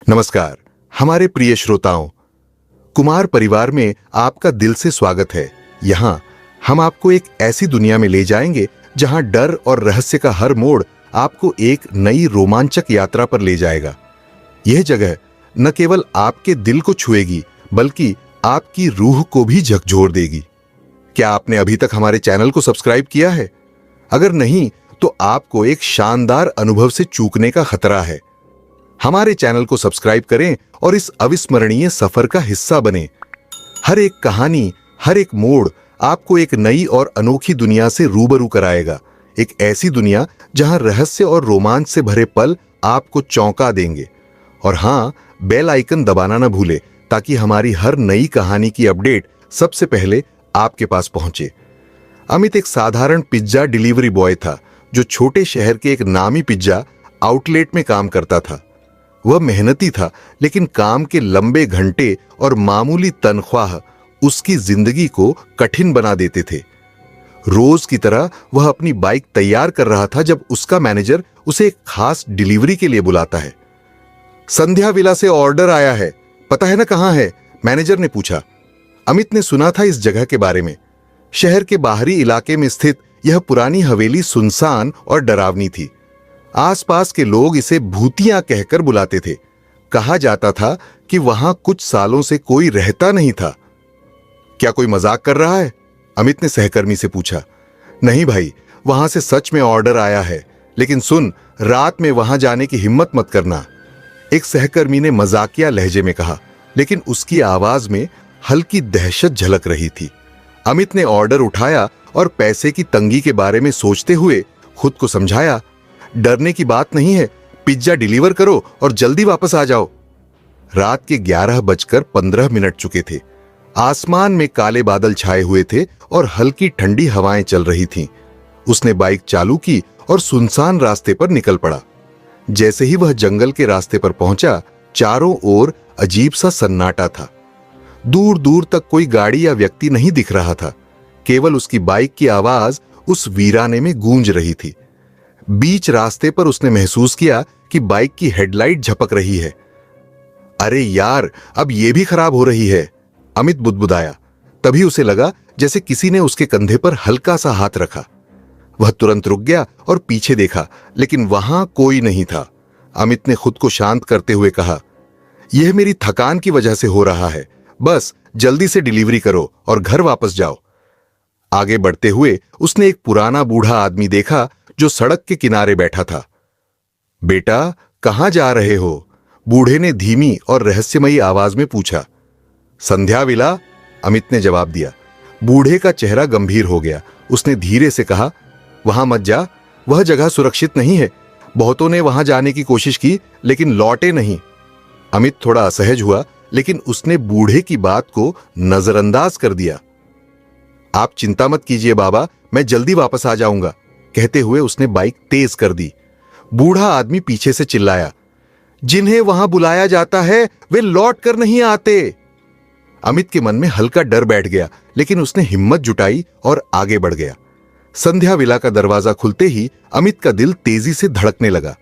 नमस्कार हमारे प्रिय श्रोताओं, कुमार परिवार में आपका दिल से स्वागत है। यहाँ हम आपको एक ऐसी दुनिया में ले जाएंगे जहाँ डर और रहस्य का हर मोड़ आपको एक नई रोमांचक यात्रा पर ले जाएगा। यह जगह न केवल आपके दिल को छुएगी बल्कि आपकी रूह को भी झकझोर देगी। क्या आपने अभी तक हमारे चैनल को सब्सक्राइब किया है? अगर नहीं तो आपको एक शानदार अनुभव से चूकने का खतरा है। हमारे चैनल को सब्सक्राइब करें और इस अविस्मरणीय सफर का हिस्सा बने। हर एक कहानी, हर एक मोड़ आपको एक नई और अनोखी दुनिया से रूबरू कराएगा। एक ऐसी दुनिया जहां रहस्य और रोमांच से भरे पल आपको चौंका देंगे। और हां, बेल आइकन दबाना न भूले ताकि हमारी हर नई कहानी की अपडेट सबसे पहले आपके पास पहुंचे। अमित एक साधारण पिज्जा डिलीवरी बॉय था जो छोटे शहर के एक नामी पिज्जा आउटलेट में काम करता था। वह मेहनती था, लेकिन काम के लंबे घंटे और मामूली तनख्वाह उसकी जिंदगी को कठिन बना देते थे। रोज की तरह वह अपनी बाइक तैयार कर रहा था जब उसका मैनेजर उसे एक खास डिलीवरी के लिए बुलाता है। संध्या विला से ऑर्डर आया है, पता है ना कहां है? मैनेजर ने पूछा। अमित ने सुना था इस जगह के बारे में। शहर के बाहरी इलाके में स्थित यह पुरानी हवेली सुनसान और डरावनी थी। आसपास के लोग इसे भूतिया कहकर बुलाते थे। कहा जाता था कि वहां कुछ सालों से कोई रहता नहीं था। क्या कोई मजाक कर रहा है? अमित ने सहकर्मी से पूछा। नहीं भाई, वहां से सच में ऑर्डर आया है, लेकिन सुन, रात में वहां जाने की हिम्मत मत करना, एक सहकर्मी ने मजाकिया लहजे में कहा, लेकिन उसकी आवाज में हल्की दहशत झलक रही थी। अमित ने ऑर्डर उठाया और पैसे की तंगी के बारे में सोचते हुए खुद को समझाया, डरने की बात नहीं है, पिज्जा डिलीवर करो और जल्दी वापस आ जाओ। रात के 11:15 चुके थे। आसमान में काले बादल छाए हुए थे और हल्की ठंडी हवाएं चल रही थीं। उसने बाइक चालू की और सुनसान रास्ते पर निकल पड़ा। जैसे ही वह जंगल के रास्ते पर पहुंचा, चारों ओर अजीब सा सन्नाटा था। दूर दूर तक कोई गाड़ी या व्यक्ति नहीं दिख रहा था। केवल उसकी बाइक की आवाज उस वीराने में गूंज रही थी। बीच रास्ते पर उसने महसूस किया कि बाइक की हेडलाइट झपक रही है। अरे यार, अब यह भी खराब हो रही है, अमित बुदबुदाया। तभी उसे लगा जैसे किसी ने उसके कंधे पर हल्का सा हाथ रखा। वह तुरंत रुक गया और पीछे देखा, लेकिन वहां कोई नहीं था। अमित ने खुद को शांत करते हुए कहा, यह मेरी थकान की वजह से हो रहा है, बस जल्दी से डिलीवरी करो और घर वापस जाओ। आगे बढ़ते हुए उसने एक पुराना बूढ़ा आदमी देखा जो सड़क के किनारे बैठा था। बेटा, कहां जा रहे हो? बूढ़े ने धीमी और रहस्यमयी आवाज में पूछा। संध्या विला, अमित ने जवाब दिया। बूढ़े का चेहरा गंभीर हो गया। उसने धीरे से कहा, वहां मत जा, वह जगह सुरक्षित नहीं है। बहुतों ने वहां जाने की कोशिश की लेकिन लौटे नहीं। अमित थोड़ा असहज हुआ, लेकिन उसने बूढ़े की बात को नजरअंदाज कर दिया। आप चिंता मत कीजिए बाबा, मैं जल्दी वापस आ जाऊंगा, कहते हुए उसने बाइक तेज कर दी। बूढ़ा आदमी पीछे से चिल्लाया, जिन्हें वहां बुलाया जाता है वे लौट कर नहीं आते। अमित के मन में हल्का डर बैठ गया, लेकिन उसने हिम्मत जुटाई और आगे बढ़ गया। संध्या विला का दरवाजा खुलते ही अमित का दिल तेजी से धड़कने लगा।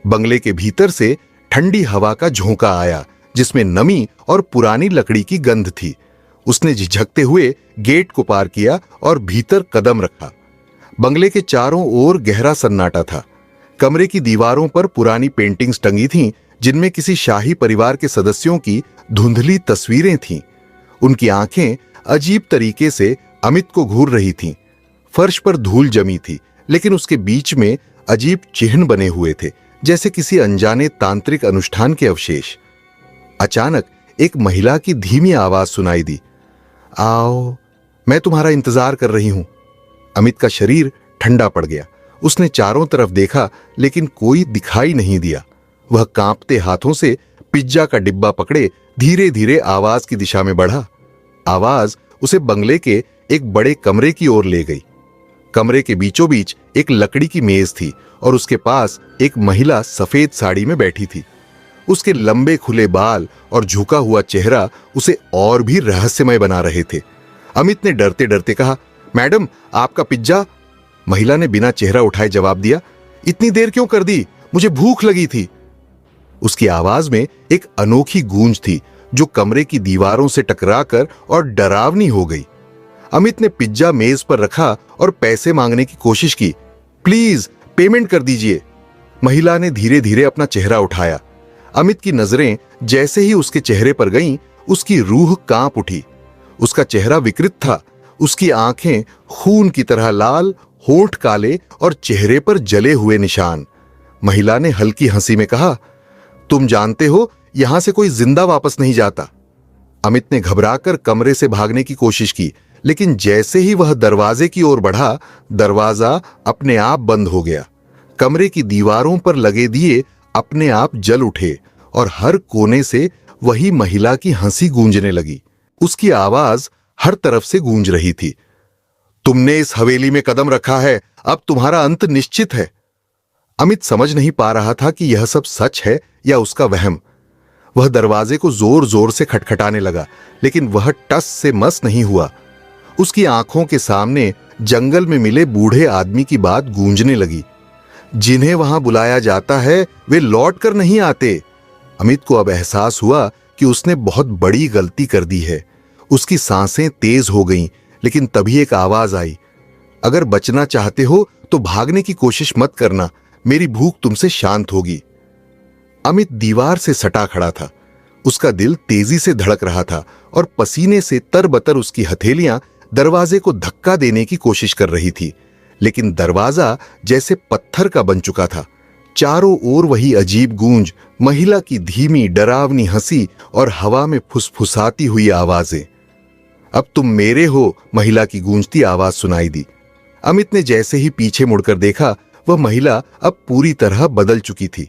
बंगले के भीतर से ठंडी हवा का झोंका आया, जिसमें नमी और पुरानी लकड़ी की गंध थी। उसने झिझकते हुए गेट को पार किया और भीतर कदम रखा। बंगले के चारों ओर गहरा सन्नाटा था। कमरे की दीवारों पर पुरानी पेंटिंग्स टंगी थीं, जिनमें किसी शाही परिवार के सदस्यों की धुंधली तस्वीरें थीं। उनकी आंखें अजीब तरीके से अमित को घूर रही थीं। फर्श पर धूल जमी थी, लेकिन उसके बीच में अजीब चिन्ह बने हुए थे, जैसे किसी अनजाने तांत्रिक अनुष्ठान के अवशेष। अचानक एक महिला की धीमी आवाज सुनाई दी, आओ, मैं तुम्हारा इंतजार कर रही हूं। अमित का शरीर ठंडा पड़ गया। उसने चारों तरफ देखा, लेकिन कोई दिखाई नहीं दिया। वह कांपते हाथों से पिज्जा का डिब्बा पकड़े धीरे धीरे आवाज की दिशा में बढ़ा। आवाज उसे बंगले के एक बड़े कमरे की ओर ले गई। कमरे के बीचों बीच एक लकड़ी की मेज थी और उसके पास एक महिला सफेद साड़ी में बैठी थी। उसके लंबे खुले बाल और झुका हुआ चेहरा उसे और भी रहस्यमय बना रहे थे। अमित ने डरते डरते कहा, मैडम, आपका पिज्जा। महिला ने बिना चेहरा उठाए जवाब दिया, इतनी देर क्यों कर दी? मुझे भूख लगी थी। उसकी आवाज में एक अनोखी गूंज थी जो कमरे की दीवारों से टकराकर और डरावनी हो गई। अमित ने पिज्जा मेज पर रखा और पैसे मांगने की कोशिश की। प्लीज पेमेंट कर दीजिए। महिला ने धीरे धीरे अपना चेहरा उठाया। अमित की नजरें जैसे ही उसके चेहरे पर गईं, उसकी रूह कांप उठी। उसका चेहरा विकृत था, उसकी आंखें खून की तरह लाल, होंठ काले और चेहरे पर जले हुए निशान। महिला ने हल्की हंसी में कहा, तुम जानते हो यहां से कोई जिंदा वापस नहीं जाता। अमित ने घबराकर कमरे से भागने की कोशिश की, लेकिन जैसे ही वह दरवाजे की ओर बढ़ा, दरवाजा अपने आप बंद हो गया। कमरे की दीवारों पर लगे दिए अपने आप जल उठे और हर कोने से वही महिला की हंसी गूंजने लगी। उसकी आवाज हर तरफ से गूंज रही थी, तुमने इस हवेली में कदम रखा है, अब तुम्हारा अंत निश्चित है। अमित समझ नहीं पा रहा था कि यह सब सच है या उसका वहम। वह दरवाजे को जोर जोर से खटखटाने लगा, लेकिन वह टस से मस नहीं हुआ। उसकी आंखों के सामने जंगल में मिले बूढ़े आदमी की बात गूंजने लगी, जिन्हें वहां बुलाया जाता है वे लौट कर नहीं आते। अमित को अब एहसास हुआ कि उसने बहुत बड़ी गलती कर दी है। उसकी सांसें तेज हो गईं, लेकिन तभी एक आवाज आई, अगर बचना चाहते हो तो भागने की कोशिश मत करना, मेरी भूख तुमसे शांत होगी। अमित दीवार से सटा खड़ा था। उसका दिल तेजी से धड़क रहा था और पसीने से तरबतर उसकी हथेलियां दरवाजे को धक्का देने की कोशिश कर रही थी, लेकिन दरवाजा जैसे पत्थर का बन चुका था। चारों ओर वही अजीब गूंज, महिला की धीमी डरावनी हंसी और हवा में फुसफुसाती हुई आवाजें। अब तुम मेरे हो, महिला की गूंजती आवाज सुनाई दी। अमित ने जैसे ही पीछे मुड़कर देखा, वह महिला अब पूरी तरह बदल चुकी थी।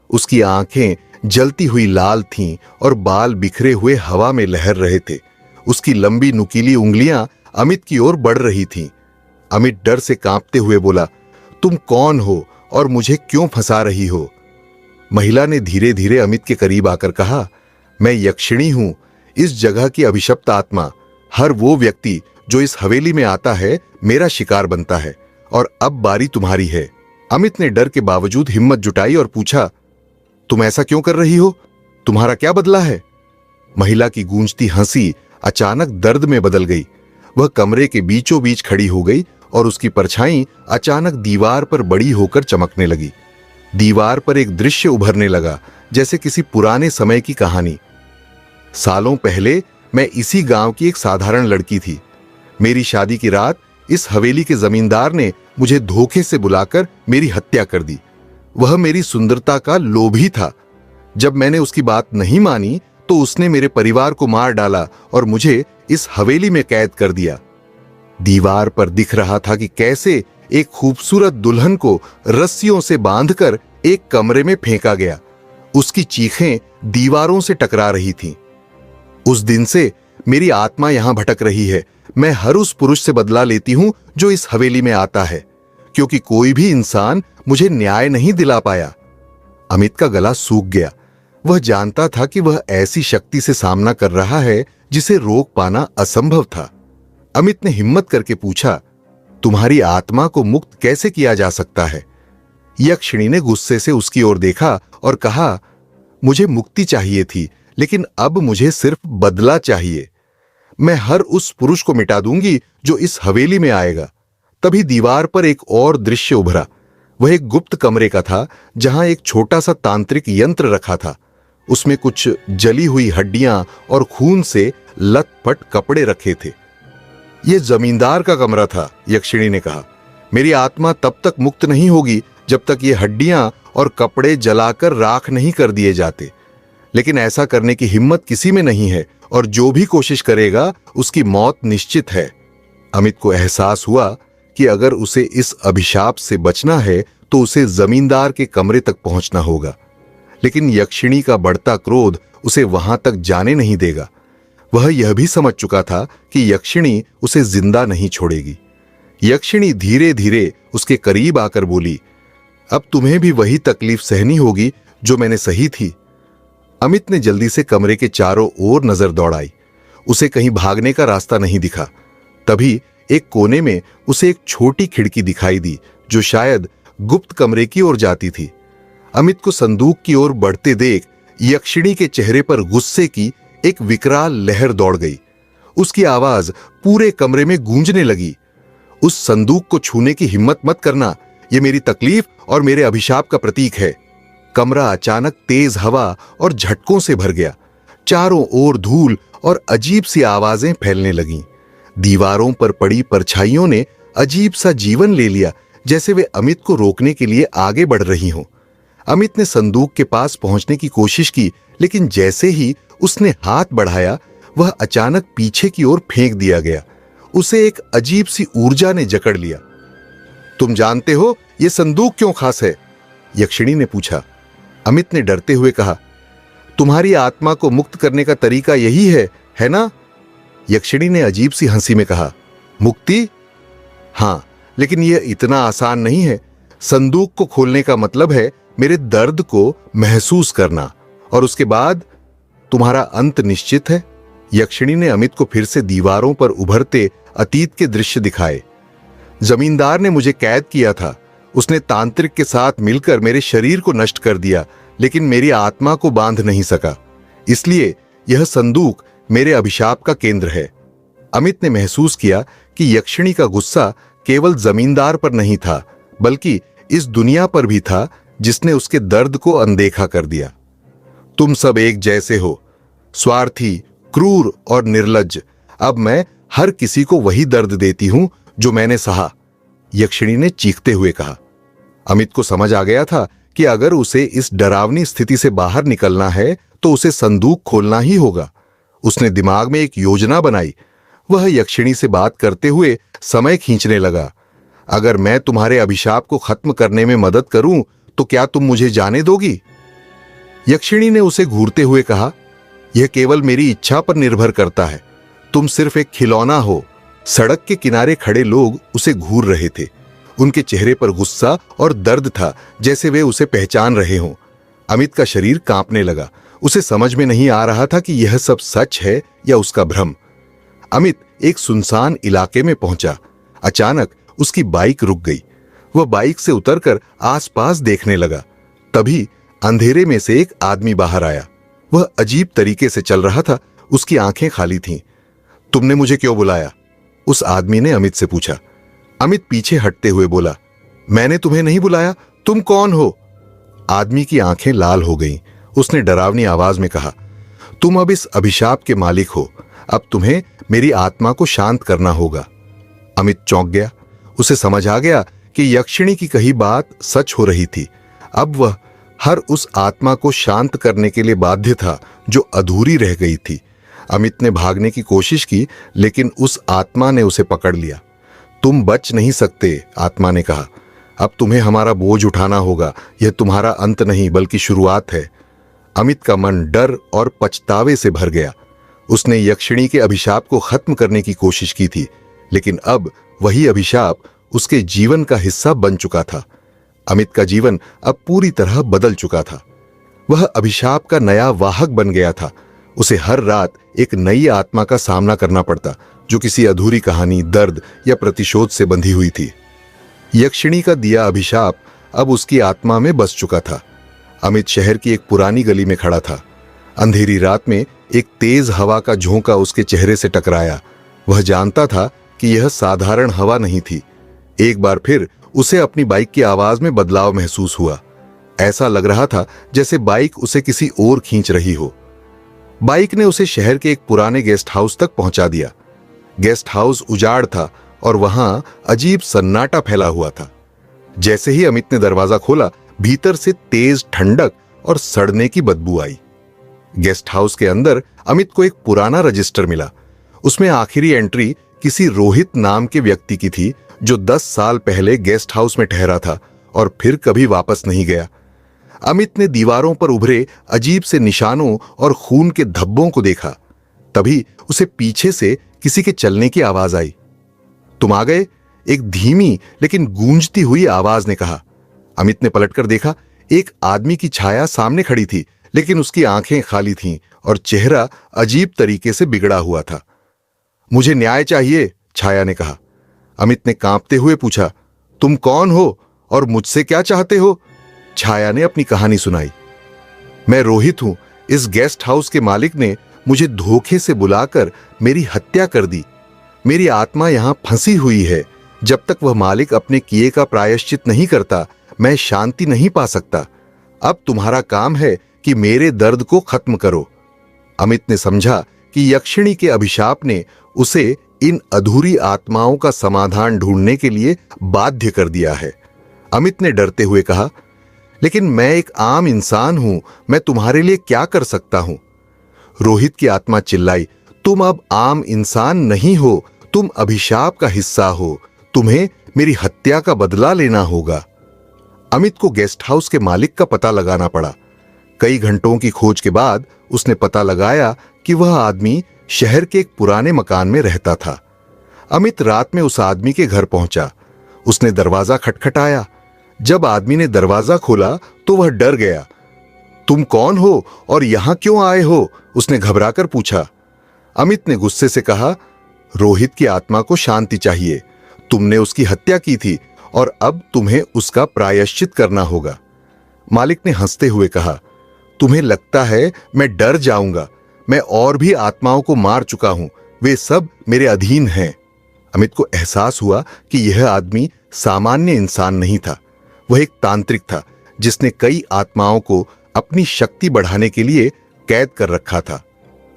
उसकी आंखें जलती हुई लाल थीं और बाल बिखरे हुए हवा में लहर रहे थे। उसकी लंबी नुकीली उंगलियां अमित की ओर बढ़ रही थीं। अमित डर से कांपते हुए बोला, तुम कौन हो और मुझे क्यों फंसा रही हो? महिला ने धीरे धीरे अमित के करीब आकर कहा, मैं यक्षिणी हूं, इस जगह की अभिशप्त आत्मा। हर वो व्यक्ति जो इस हवेली में आता है मेरा शिकार बनता है, और अब बारी तुम्हारी है। अमित ने डर के बावजूद हिम्मत जुटाई और पूछा, तुम ऐसा क्यों कर रही हो? तुम्हारा क्या बदला है? महिला की गूंजती हंसी अचानक दर्द में बदल गई। वह कमरे के बीचों बीच खड़ी हो गई और उसकी परछाई अचानक दीवार पर बड़ी होकर चमकने लगी। दीवार पर एक दृश्य उभरने लगा, जैसे किसी पुराने समय की कहानी। सालों पहले मैं इसी गांव की एक साधारण लड़की थी। मेरी शादी की रात इस हवेली के जमींदार ने मुझे धोखे से बुलाकर मेरी हत्या कर दी। वह मेरी सुंदरता का लोभी था। जब मैंने उसकी बात नहीं मानी तो उसने मेरे परिवार को मार डाला और मुझे इस हवेली में कैद कर दिया। दीवार पर दिख रहा था कि कैसे एक खूबसूरत दुल्हन को रस्सियों से बांधकर एक कमरे में फेंका गया। उसकी चीखें दीवारों से टकरा रही थीं। उस दिन से मेरी आत्मा यहां भटक रही है। मैं हर उस पुरुष से बदला लेती हूं जो इस हवेली में आता है, क्योंकि कोई भी इंसान मुझे न्याय नहीं दिला पाया। अमित का गला सूख गया। वह जानता था कि वह ऐसी शक्ति से सामना कर रहा है जिसे रोक पाना असंभव था। अमित ने हिम्मत करके पूछा, तुम्हारी आत्मा को मुक्त कैसे किया जा सकता है? यक्षिणी ने गुस्से से उसकी ओर देखा और कहा, मुझे मुक्ति चाहिए थी, लेकिन अब मुझे सिर्फ बदला चाहिए। मैं हर उस पुरुष को मिटा दूंगी जो इस हवेली में आएगा। तभी दीवार पर एक और दृश्य उभरा। वह एक गुप्त कमरे का था, जहां एक छोटा सा तांत्रिक यंत्र रखा था। उसमें कुछ जली हुई हड्डियां और खून से लथपथ कपड़े रखे थे। यह जमींदार का कमरा था, यक्षिणी ने कहा। मेरी आत्मा तब तक मुक्त नहीं होगी जब तक ये हड्डियां और कपड़े जलाकर राख नहीं कर दिए जाते। लेकिन ऐसा करने की हिम्मत किसी में नहीं है, और जो भी कोशिश करेगा उसकी मौत निश्चित है। अमित को एहसास हुआ कि अगर उसे इस अभिशाप से बचना है तो उसे जमींदार के कमरे तक पहुंचना होगा। लेकिन यक्षिणी का बढ़ता क्रोध उसे वहां तक जाने नहीं देगा। वह यह भी समझ चुका था कि यक्षिणी उसे जिंदा नहीं छोड़ेगी। यक्षिणी धीरे धीरे उसके करीब आकर बोली, अब तुम्हें भी वही तकलीफ सहनी होगी जो मैंने सही थी। अमित ने जल्दी से कमरे के चारों ओर नजर दौड़ाई। उसे कहीं भागने का रास्ता नहीं दिखा। तभी एक कोने में उसे एक छोटी खिड़की दिखाई दी, जो शायद गुप्त कमरे की ओर जाती थी। अमित को संदूक की ओर बढ़ते देख यक्षिणी के चेहरे पर गुस्से की एक विकराल लहर दौड़ गई। उसकी आवाज पूरे कमरे में गूंजने लगी। उस संदूक को छूने की हिम्मत मत करना, यह मेरी तकलीफ और मेरे अभिशाप का प्रतीक है। कमरा अचानक तेज हवा और झटकों से भर गया। चारों ओर धूल और अजीब सी आवाजें फैलने लगीं। दीवारों पर पड़ी परछाइयों ने अजीब सा जीवन ले लिया, जैसे वे अमित को रोकने के लिए आगे बढ़ रही हों। अमित ने संदूक के पास पहुंचने की कोशिश की, लेकिन जैसे ही उसने हाथ बढ़ाया, वह अचानक पीछे की ओर फेंक दिया गया। उसे एक अजीब सी ऊर्जा ने जकड़ लिया। तुम जानते हो यह संदूक क्यों खास है? यक्षिणी ने पूछा। अमित ने डरते हुए कहा, तुम्हारी आत्मा को मुक्त करने का तरीका यही है ना? यक्षिणी ने अजीब सी हंसी में कहा, मुक्ति? हां, लेकिन यह इतना आसान नहीं है। संदूक को खोलने का मतलब है मेरे दर्द को महसूस करना, और उसके बाद तुम्हारा अंत निश्चित है। यक्षिणी ने अमित को फिर से दीवारों पर उभरते अतीत के दृश्य दिखाए। जमींदार ने मुझे कैद किया था। उसने तांत्रिक के साथ मिलकर मेरे शरीर को नष्ट कर दिया, लेकिन मेरी आत्मा को बांध नहीं सका। इसलिए यह संदूक मेरे अभिशाप का केंद्र है। अमित ने महसूस किया कि यक्षिणी का गुस्सा केवल जमींदार पर नहीं था, बल्कि इस दुनिया पर भी था, जिसने उसके दर्द को अनदेखा कर दिया। तुम सब एक जैसे हो, स्वार्थी, क्रूर और निर्लज्ज। अब मैं हर किसी को वही दर्द देती हूं जो मैंने सहा, यक्षिणी ने चीखते हुए कहा। अमित को समझ आ गया था कि अगर उसे इस डरावनी स्थिति से बाहर निकलना है तो उसे संदूक खोलना ही होगा। उसने दिमाग में एक योजना बनाई। वह यक्षिणी से बात करते हुए समय खींचने लगा। अगर मैं तुम्हारे अभिशाप को खत्म करने में मदद करूं तो क्या तुम मुझे जाने दोगी? यक्षिणी ने उसे घूरते हुए कहा, यह केवल मेरी इच्छा पर निर्भर करता है। तुम सिर्फ एक खिलौना हो। सड़क के किनारे खड़े लोग उसे घूर रहे थे। उनके चेहरे पर गुस्सा और दर्द था, जैसे वे उसे पहचान रहे हों। अमित का शरीर कांपने लगा। उसे समझ में नहीं आ रहा था कि यह सब सच है या उसका भ्रम। अमित एक सुनसान इलाके में पहुंचा। अचानक उसकी बाइक रुक गई। वह बाइक से उतरकर आसपास देखने लगा। तभी अंधेरे में से एक आदमी बाहर आया। वह अजीब तरीके से चल रहा था। उसकी आंखें खाली थीं। तुमने मुझे क्यों बुलाया? उस आदमी ने अमित से पूछा। अमित पीछे हटते हुए बोला, मैंने तुम्हें नहीं बुलाया। तुम कौन हो? आदमी की आंखें लाल हो गईं। उसने डरावनी आवाज में कहा, तुम अब इस अभिशाप के मालिक हो। अब तुम्हें मेरी आत्मा को शांत करना होगा। अमित चौंक गया। उसे समझ आ गया कि यक्षिणी की कही बात सच हो रही थी। अब वह हर उस आत्मा को शांत करने के लिए बाध्य था जो अधूरी रह गई थी। अमित ने भागने की कोशिश की, लेकिन उस आत्मा ने उसे पकड़ लिया। तुम बच नहीं सकते, आत्मा ने कहा। अब तुम्हें हमारा बोझ उठाना होगा। यह तुम्हारा अंत नहीं, बल्कि शुरुआत है। अमित का मन डर और पछतावे से भर गया। उसने यक्षिणी के अभिशाप को खत्म करने की कोशिश की थी, लेकिन अब वही अभिशाप उसके जीवन का हिस्सा बन चुका था। अमित का जीवन अब पूरी तरह बदल चुका था। वह अभिशाप का नया वाहक बन गया था। उसे हर रात एक नई आत्मा का सामना करना पड़ता, जो किसी अधूरी कहानी, दर्द या प्रतिशोध से बंधी हुई थी। यक्षिणी का दिया अभिशाप अब उसकी आत्मा में बस चुका था। अमित शहर की एक पुरानी गली में खड़ा था। अंधेरी रात में एक तेज हवा का झोंका उसके चेहरे से टकराया। वह जानता था कि यह साधारण हवा नहीं थी। एक बार फिर उसे अपनी बाइक की आवाज में बदलाव महसूस हुआ। ऐसा लग रहा था जैसे बाइक उसे किसी ओर खींच रही हो। बाइक ने उसे शहर के एक पुराने गेस्ट हाउस तक पहुंचा दिया। गेस्ट हाउस उजाड़ था और वहां अजीब सन्नाटा फैला हुआ था। जैसे ही अमित ने दरवाजा खोला, भीतर से तेज ठंडक और सड़ने की बदबू आई। गेस्ट हाउस के अंदर अमित को एक पुराना रजिस्टर मिला। उसमें आखिरी एंट्री किसी रोहित नाम के व्यक्ति की थी, जो 10 साल पहले गेस्ट हाउस में ठहरा था और फिर कभी वापस नहीं गया। अमित ने दीवारों पर उभरे अजीब से निशानों और खून के धब्बों को देखा। तभी उसे पीछे से किसी के चलने की आवाज आई। तुम आ गए, एक धीमी लेकिन गूंजती हुई आवाज ने कहा। अमित ने पलटकर देखा। एक आदमी की छाया सामने खड़ी थी, लेकिन उसकी आंखें खाली थीं और चेहरा अजीब तरीके से बिगड़ा हुआ था। मुझे न्याय चाहिए, छाया ने कहा। अमित ने कांपते हुए पूछा, तुम कौन हो और मुझसे क्या चाहते हो? छाया ने अपनी कहानी सुनाई। मैं रोहित हूं। इस गेस्ट हाउस के मालिक ने मुझे धोखे से बुलाकर मेरी हत्या कर दी। मेरी आत्मा यहां फंसी हुई है। जब तक वह मालिक अपने किए का प्रायश्चित नहीं करता, मैं शांति नहीं पा सकता। अब तुम्हारा काम है कि मेरे दर्द को खत्म करो। अमित ने समझा कि यक्षिणी के अभिशाप ने उसे इन अधूरी आत्माओं का समाधान ढूंढने के लिए बाध्य कर दिया है। अमित ने डरते हुए कहा, लेकिन मैं एक आम इंसान हूं, मैं तुम्हारे लिए क्या कर सकता हूं? रोहित की आत्मा चिल्लाई, तुम अब आम इंसान नहीं हो, तुम अभिशाप का हिस्सा हो। तुम्हें मेरी हत्या का बदला लेना होगा। अमित को गेस्ट हाउस के मालिक का पता लगाना पड़ा। कई घंटों की खोज के बाद उसने पता लगाया कि वह आदमी शहर के एक पुराने मकान में रहता था। अमित रात में उस आदमी के घर पहुंचा। उसने दरवाजा खटखटाया। जब आदमी ने दरवाजा खोला तो वह डर गया। तुम कौन हो और यहां क्यों आए हो? उसने घबराकर पूछा। अमित ने गुस्से से कहा, रोहित की आत्मा को शांति चाहिए। तुमने उसकी हत्या की थी और अब तुम्हें उसका प्रायश्चित करना होगा। मालिक ने हंसते हुए कहा, तुम्हें लगता है मैं डर जाऊंगा? मैं और भी आत्माओं को मार चुका हूं, वे सब मेरे अधीन हैं। अमित को एहसास हुआ कि यह आदमी सामान्य इंसान नहीं था। वह एक तांत्रिक था जिसने कई आत्माओं को अपनी शक्ति बढ़ाने के लिए कैद कर रखा था।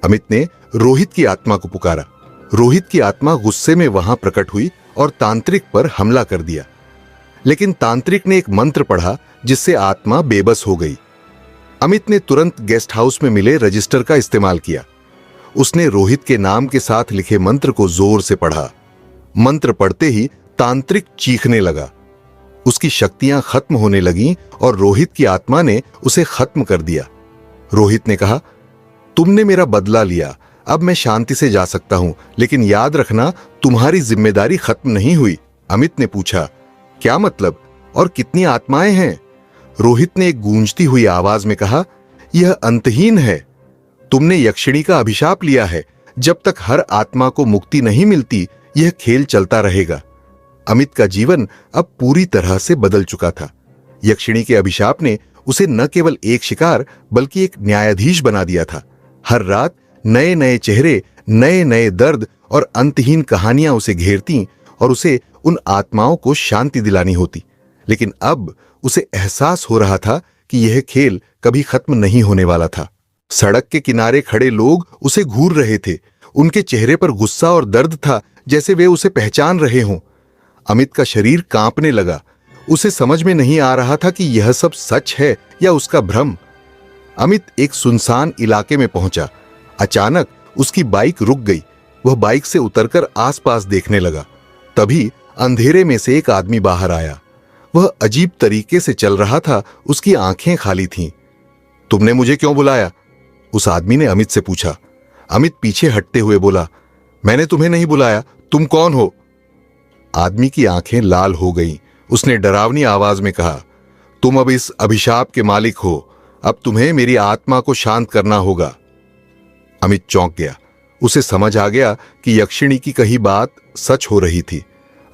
अमित ने रोहित की आत्मा को पुकारा। रोहित की आत्मा गुस्से में वहां प्रकट हुई और तांत्रिक पर हमला कर दिया। लेकिन तांत्रिक ने एक मंत्र पढ़ा जिससे आत्मा बेबस हो गई। अमित ने तुरंत गेस्ट हाउस में मिले रजिस्टर का इस्तेमाल किया। उसने रोहित के नाम के साथ लिखे मंत्र को जोर से पढ़ा। मंत्र पढ़ते ही तांत्रिक चीखने लगा। उसकी शक्तियां खत्म होने लगीं और रोहित की आत्मा ने उसे खत्म कर दिया। रोहित ने कहा, तुमने मेरा बदला लिया, अब मैं शांति से जा सकता हूं, लेकिन याद रखना तुम्हारी जिम्मेदारी खत्म नहीं हुई। अमित ने पूछा, क्या मतलब और कितनी आत्माएं हैं? रोहित ने एक गूंजती हुई आवाज में कहा, यह अंतहीन है। तुमने यक्षिणी का अभिशाप लिया है। जब तक हर आत्मा को मुक्ति नहीं मिलती, यह खेल चलता रहेगा। अमित का जीवन अब पूरी तरह से बदल चुका था। यक्षिणी के अभिशाप ने उसे न केवल एक शिकार बल्कि एक न्यायाधीश बना दिया था। हर रात नए नए चेहरे, नए नए दर्द और अंतहीन कहानियां उसे घेरती और उसे उन आत्माओं को शांति दिलानी होती। लेकिन अब उसे एहसास हो रहा था कि यह खेल कभी खत्म नहीं होने वाला था। सड़क के किनारे खड़े लोग उसे घूर रहे थे। उनके चेहरे पर गुस्सा और दर्द था, जैसे वे उसे पहचान रहे हों। अमित का शरीर कांपने लगा। उसे समझ में नहीं आ रहा था कि यह सब सच है या उसका भ्रम। अमित एक सुनसान इलाके में पहुंचा। अचानक उसकी बाइक रुक गई। वह बाइक से उतरकर आसपास देखने लगा। तभी अंधेरे में से एक आदमी बाहर आया। वह अजीब तरीके से चल रहा था। उसकी आंखें खाली थीं। तुमने मुझे क्यों बुलाया? उस आदमी ने अमित से पूछा। अमित पीछे हटते हुए बोला, मैंने तुम्हें नहीं बुलाया। तुम कौन हो? आदमी की आंखें लाल हो गईं। उसने डरावनी आवाज में कहा, तुम अब इस अभिशाप के मालिक हो। अब तुम्हें मेरी आत्मा को शांत करना होगा। अमित चौंक गया। उसे समझ आ गया कि यक्षिणी की कही बात सच हो रही थी।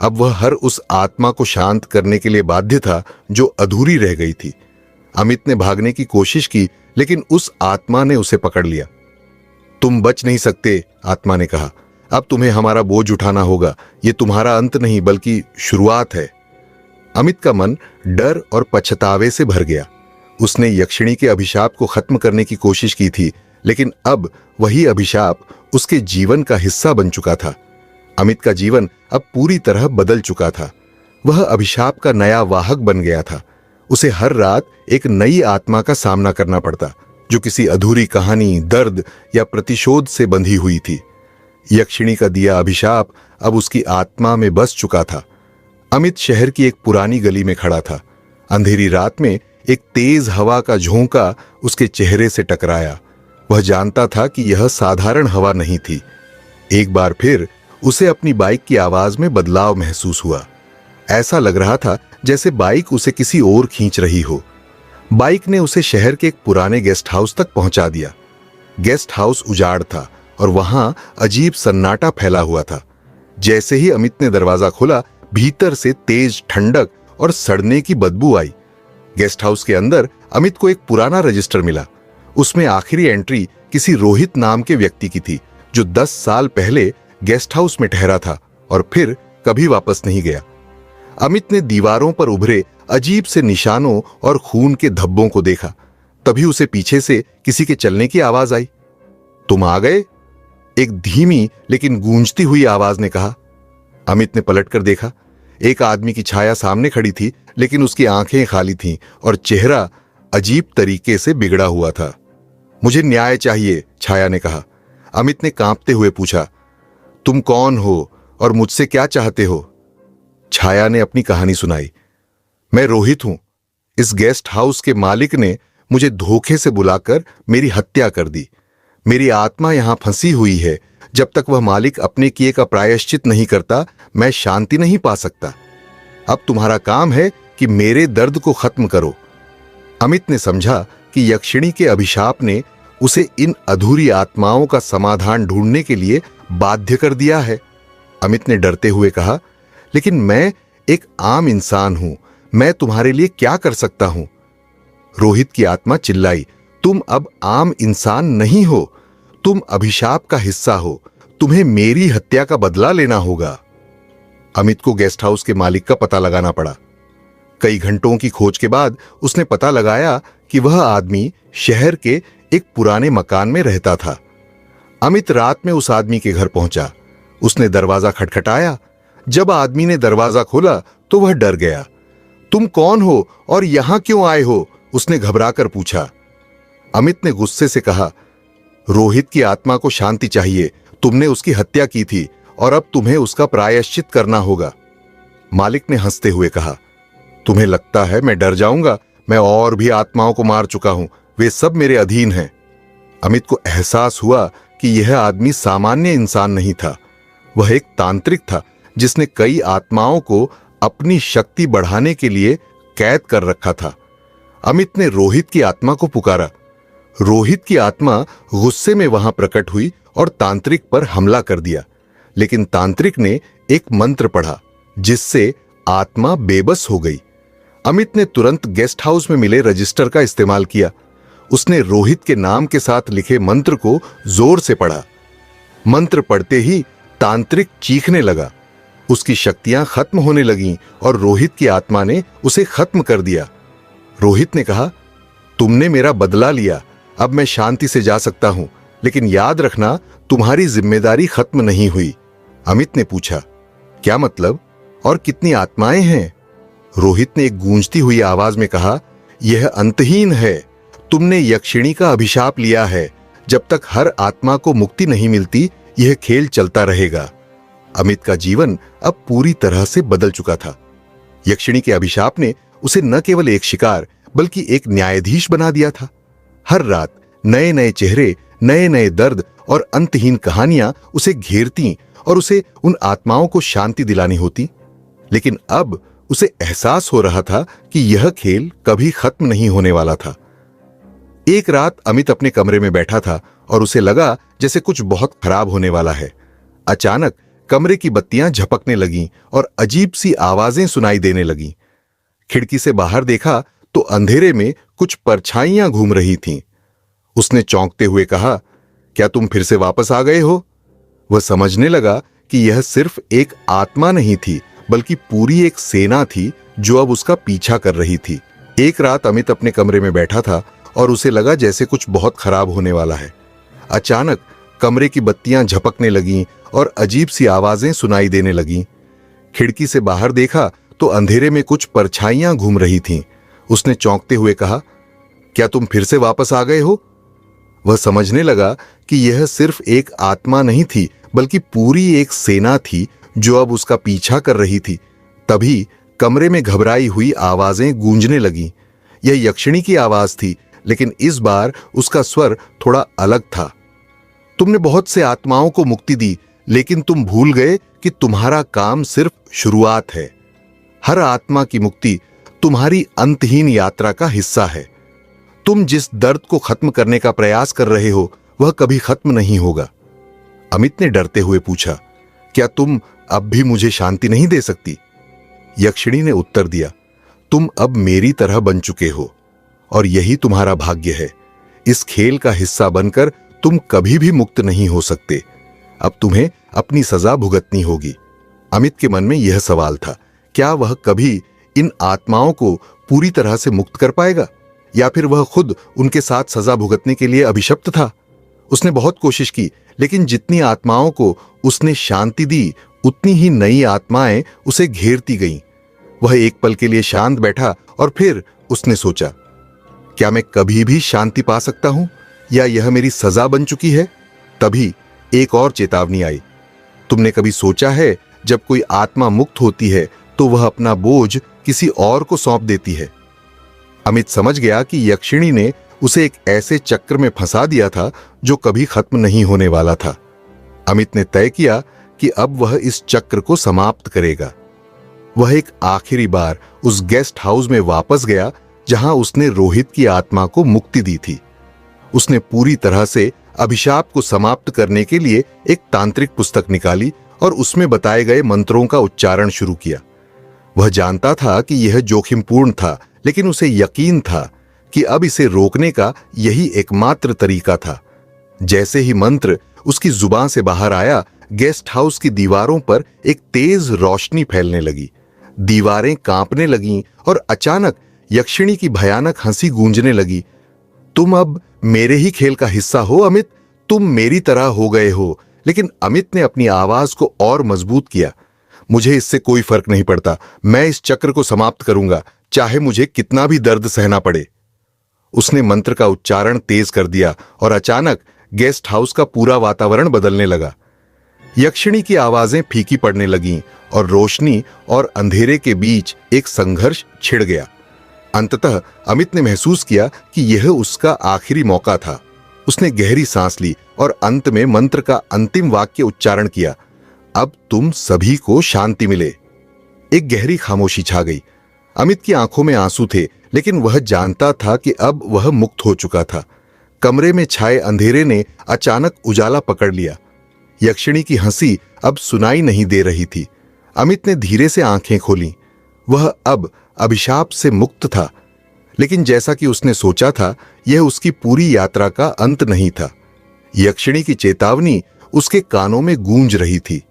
अब वह हर उस आत्मा को शांत करने के लिए बाध्य था जो अधूरी रह गई थी। अमित ने भागने की कोशिश की, लेकिन उस आत्मा ने उसे पकड़ लिया। तुम बच नहीं सकते, आत्मा ने कहा। अब तुम्हें हमारा बोझ उठाना होगा। यह तुम्हारा अंत नहीं बल्कि शुरुआत है। अमित का मन डर और पछतावे से भर गया। उसने यक्षिणी के अभिशाप को खत्म करने की कोशिश की थी, लेकिन अब वही अभिशाप उसके जीवन का हिस्सा बन चुका था। अमित का जीवन अब पूरी तरह बदल चुका था। वह अभिशाप का नया वाहक बन गया था। उसे हर रात एक नई आत्मा का सामना करना पड़ता, जो किसी अधूरी कहानी, दर्द या प्रतिशोध से बंधी हुई थी। यक्षिणी का दिया अभिशाप अब उसकी आत्मा में बस चुका था। अमित शहर की एक पुरानी गली में खड़ा था। अंधेरी रात में एक तेज हवा का झोंका उसके चेहरे से टकराया। वह जानता था कि यह साधारण हवा नहीं थी। एक बार फिर उसे अपनी बाइक की आवाज में बदलाव महसूस हुआ। ऐसा लग रहा था जैसे बाइक उसे किसी ओर खींच रही हो। बाइक ने उसे शहर के एक पुराने गेस्ट हाउस तक पहुंचा दिया। गेस्ट हाउस उजाड़ था और वहां अजीब सन्नाटा फैला हुआ था। जैसे ही अमित ने दरवाजा खोला, भीतर से तेज ठंडक और सड़ने की बदबू आई। गेस्ट हाउस के अंदर अमित को एक पुराना रजिस्टर मिला। उसमें आखिरी एंट्री किसी रोहित नाम के व्यक्ति की थी, जो 10 साल पहले गेस्ट हाउस में ठहरा था और फिर कभी वापस नहीं गया। अमित ने दीवारों पर उभरे अजीब से निशानों और खून के धब्बों को देखा। तभी उसे पीछे से किसी के चलने की आवाज आई। तुम आ गए? एक धीमी लेकिन गूंजती हुई आवाज ने कहा। अमित ने पलटकर देखा। एक आदमी की छाया सामने खड़ी थी, लेकिन उसकी आंखें खाली थीं और चेहरा अजीब तरीके से बिगड़ा हुआ था। मुझे न्याय चाहिए, छाया ने कहा। अमित ने कांपते हुए पूछा, तुम कौन हो और मुझसे क्या चाहते हो? छाया ने अपनी कहानी सुनाई। मैं रोहित हूं। इस गेस्ट हाउस के मालिक ने मुझे धोखे से बुलाकर मेरी हत्या कर दी। मेरी आत्मा यहां फंसी हुई है। जब तक वह मालिक अपने किए का प्रायश्चित नहीं करता, मैं शांति नहीं पा सकता। अब तुम्हारा काम है कि मेरे दर्द को खत्म करो। अमित ने समझा कि यक्षिणी के अभिशाप ने उसे इन अधूरी आत्माओं का समाधान ढूंढने के लिए बाध्य कर दिया है। अमित ने डरते हुए कहा, लेकिन मैं एक आम इंसान हूं, मैं तुम्हारे लिए क्या कर सकता हूं? रोहित की आत्मा चिल्लाई, तुम अब आम इंसान नहीं हो, तुम अभिशाप का हिस्सा हो। तुम्हें मेरी हत्या का बदला लेना होगा। अमित को गेस्ट हाउस के मालिक का पता लगाना पड़ा। कई घंटों की खोज के बाद उसने पता लगाया कि वह आदमी शहर के एक पुराने मकान में रहता था। अमित रात में उस आदमी के घर पहुंचा। उसने दरवाजा खटखटाया। जब आदमी ने दरवाजा खोला तो वह डर गया। तुम कौन हो और यहां क्यों आए हो? उसने घबराकर पूछा। अमित ने गुस्से से कहा, रोहित की आत्मा को शांति चाहिए। तुमने उसकी हत्या की थी और अब तुम्हें उसका प्रायश्चित करना होगा। मालिक ने हंसते हुए कहा, तुम्हें लगता है मैं डर जाऊंगा? मैं और भी आत्माओं को मार चुका हूं, वे सब मेरे अधीन हैं। अमित को एहसास हुआ कि यह आदमी सामान्य इंसान नहीं था। वह एक तांत्रिक था जिसने कई आत्माओं को अपनी शक्ति बढ़ाने के लिए कैद कर रखा था। अमित ने रोहित की आत्मा को पुकारा। रोहित की आत्मा गुस्से में वहां प्रकट हुई और तांत्रिक पर हमला कर दिया, लेकिन तांत्रिक ने एक मंत्र पढ़ा जिससे आत्मा बेबस हो गई। अमित ने तुरंत गेस्ट हाउस में मिले रजिस्टर का इस्तेमाल किया। उसने रोहित के नाम के साथ लिखे मंत्र को जोर से पढ़ा। मंत्र पढ़ते ही तांत्रिक चीखने लगा। उसकी शक्तियां खत्म होने लगीं और रोहित की आत्मा ने उसे खत्म कर दिया। रोहित ने कहा, तुमने मेरा बदला लिया, अब मैं शांति से जा सकता हूं, लेकिन याद रखना तुम्हारी जिम्मेदारी खत्म नहीं हुई। अमित ने पूछा, क्या मतलब और कितनी आत्माएं हैं? रोहित ने एक गूंजती हुई आवाज में कहा, यह अंतहीन है। तुमने यक्षिणी का अभिशाप लिया है। जब तक हर आत्मा को मुक्ति नहीं मिलती, यह खेल चलता रहेगा। अमित का जीवन अब पूरी तरह से बदल चुका था। यक्षिणी के अभिशाप ने उसे न केवल एक शिकार बल्कि एक न्यायाधीश बना दिया था। हर रात नए नए चेहरे, नए नए दर्द और अंतहीन कहानियां उसे घेरती और उसे उन आत्माओं को शांति दिलानी होती। लेकिन अब उसे एहसास हो रहा था कि यह खेल कभी खत्म नहीं होने वाला था। एक रात अमित अपने कमरे में बैठा था और उसे लगा जैसे कुछ बहुत खराब होने वाला है। अचानक कमरे की बत्तियां झपकने लगीं और अजीब सी आवाजें सुनाई देने लगीं। खिड़की से बाहर देखा तो अंधेरे में कुछ परछाइयां घूम रही थीं। उसने चौंकते हुए कहा, क्या तुम फिर से वापस आ गए हो? वह समझने लगा कि यह सिर्फ एक आत्मा नहीं थी, बल्कि पूरी एक सेना थी जो अब उसका पीछा कर रही थी। एक रात अमित अपने कमरे में बैठा था और उसे लगा जैसे कुछ बहुत खराब होने वाला है। अचानक कमरे की बत्तियां झपकने लगीं और अजीब सी आवाजें सुनाई देने लगीं। खिड़की से बाहर देखा तो अंधेरे में कुछ परछाइयां घूम रही थीं। उसने चौंकते हुए कहा, क्या तुम फिर से वापस आ गए हो? वह समझने लगा कि यह सिर्फ एक आत्मा नहीं थी, बल्कि पूरी एक सेना थी जो अब उसका पीछा कर रही थी। तभी कमरे में घबराई हुई आवाजें गूंजने लगीं। यह यक्षिणी की आवाज थी, लेकिन इस बार उसका स्वर थोड़ा अलग था। तुमने बहुत से आत्माओं को मुक्ति दी, लेकिन तुम भूल गए कि तुम्हारा काम सिर्फ शुरुआत है। हर आत्मा की मुक्ति तुम्हारी अंतहीन यात्रा का हिस्सा है। तुम जिस दर्द को खत्म करने का प्रयास कर रहे हो, वह कभी खत्म नहीं होगा। अमित ने डरते हुए पूछा, क्या तुम अब भी मुझे शांति नहीं दे सकती? यक्षिणी ने उत्तर दिया, तुम अब मेरी तरह बन चुके हो और यही तुम्हारा भाग्य है। इस खेल का हिस्सा बनकर तुम कभी भी मुक्त नहीं हो सकते। अब तुम्हें अपनी सजा भुगतनी होगी। अमित के मन में यह सवाल था, क्या वह कभी इन आत्माओं को पूरी तरह से मुक्त कर पाएगा, या फिर वह खुद उनके साथ सजा भुगतने के लिए अभिशप्त था? उसने बहुत कोशिश की, लेकिन जितनी आत्माओं को उसने शांति दी, उतनी ही नई आत्माएं उसे घेरती गईं। वह एक पल के लिए शांत बैठा और फिर उसने सोचा, क्या मैं कभी भी शांति पा सकता हूं, या यह मेरी सजा बन चुकी है? तभी एक और चेतावनी आई। तुमने कभी सोचा है, जब कोई आत्मा मुक्त होती है तो वह अपना बोझ किसी और को सौंप देती है? अमित समझ गया कि यक्षिणी ने उसे एक ऐसे चक्र में फंसा दिया था जो कभी खत्म नहीं होने वाला था। अमित ने तय किया कि अब वह इस चक्र को समाप्त करेगा। वह एक आखिरी बार उस गेस्ट हाउस में वापस गया जहां उसने रोहित की आत्मा को मुक्ति दी थी। उसने पूरी तरह से अभिशाप को समाप्त करने के लिए एक तांत्रिक पुस्तक निकाली और उसमें बताए गए मंत्रों का उच्चारण शुरू किया। वह जानता था कि यह जोखिमपूर्ण था, लेकिन उसे यकीन था कि अब इसे रोकने का यही एकमात्र तरीका था। जैसे ही मंत्र उसकी जुबान से बाहर आया, गेस्ट हाउस की दीवारों पर एक तेज रोशनी फैलने लगी। दीवारें कांपने लगीं और अचानक यक्षिणी की भयानक हंसी गूंजने लगी। तुम अब मेरे ही खेल का हिस्सा हो अमित, तुम मेरी तरह हो गए हो। लेकिन अमित ने अपनी आवाज को और मजबूत किया। मुझे इससे कोई फर्क नहीं पड़ता, मैं इस चक्र को समाप्त करूंगा, चाहे मुझे कितना भी दर्द सहना पड़े। उसने मंत्र का उच्चारण तेज कर दिया और अचानक गेस्ट हाउस का पूरा वातावरण बदलने लगा। यक्षिणी की आवाजें फीकी पड़ने लगीं और रोशनी और अंधेरे के बीच एक संघर्ष छिड़ गया। अंततः अमित ने महसूस किया कि यह उसका आखिरी मौका था। उसने गहरी सांस ली और अंत में मंत्र का अंतिम वाक्य उच्चारण किया, अब तुम सभी को शांति मिले। एक गहरी खामोशी छा गई। अमित की आंखों में आंसू थे, लेकिन वह जानता था कि अब वह मुक्त हो चुका था। कमरे में छाए अंधेरे ने अचानक उजाला पकड़ लिया। यक्षिणी की हंसी अब सुनाई नहीं दे रही थी। अमित ने धीरे से आंखें खोलीं। वह अब अभिशाप से मुक्त था, लेकिन जैसा कि उसने सोचा था, यह उसकी पूरी यात्रा का अंत नहीं था। यक्षिणी की चेतावनी उसके कानों में गूंज रही थी,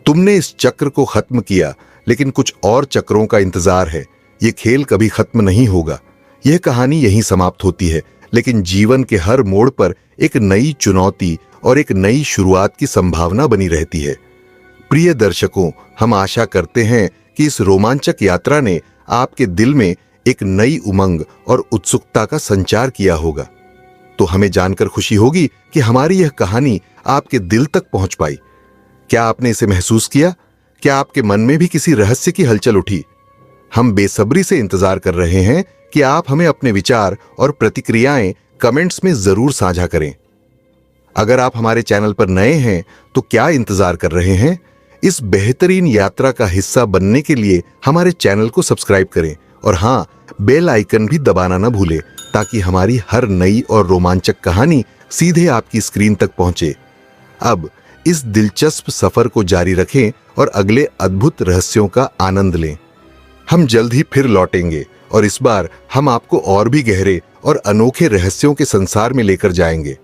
तुमने इस चक्र को खत्म किया, लेकिन कुछ और चक्रों का इंतजार है। यह खेल कभी खत्म नहीं होगा। यह कहानी यहीं समाप्त होती है, लेकिन जीवन के हर मोड़ पर एक नई चुनौती और एक नई शुरुआत की संभावना बनी रहती है। प्रिय दर्शकों, हम आशा करते हैं कि इस रोमांचक यात्रा ने आपके दिल में एक नई उमंग और उत्सुकता का संचार किया होगा। तो हमें जानकर खुशी होगी कि हमारी यह कहानी आपके दिल तक पहुंच पाई। क्या आपने इसे महसूस किया? क्या आपके मन में भी किसी रहस्य की हलचल उठी? हम बेसब्री से इंतजार कर रहे हैं कि आप हमें अपने विचार और प्रतिक्रियाएं कमेंट्स में जरूर साझा करें। अगर आप हमारे चैनल पर नए हैं तो क्या इंतजार कर रहे हैं? इस बेहतरीन यात्रा का हिस्सा बनने के लिए हमारे चैनल को सब्सक्राइब करें और हां, बेल आइकन भी दबाना न भूलें, ताकि हमारी हर नई और रोमांचक कहानी सीधे आपकी स्क्रीन तक पहुंचे। अब इस दिलचस्प सफर को जारी रखें और अगले अद्भुत रहस्यों का आनंद लें। हम जल्द ही फिर लौटेंगे और इस बार हम आपको और भी गहरे और अनोखे रहस्यों के संसार में लेकर जाएंगे।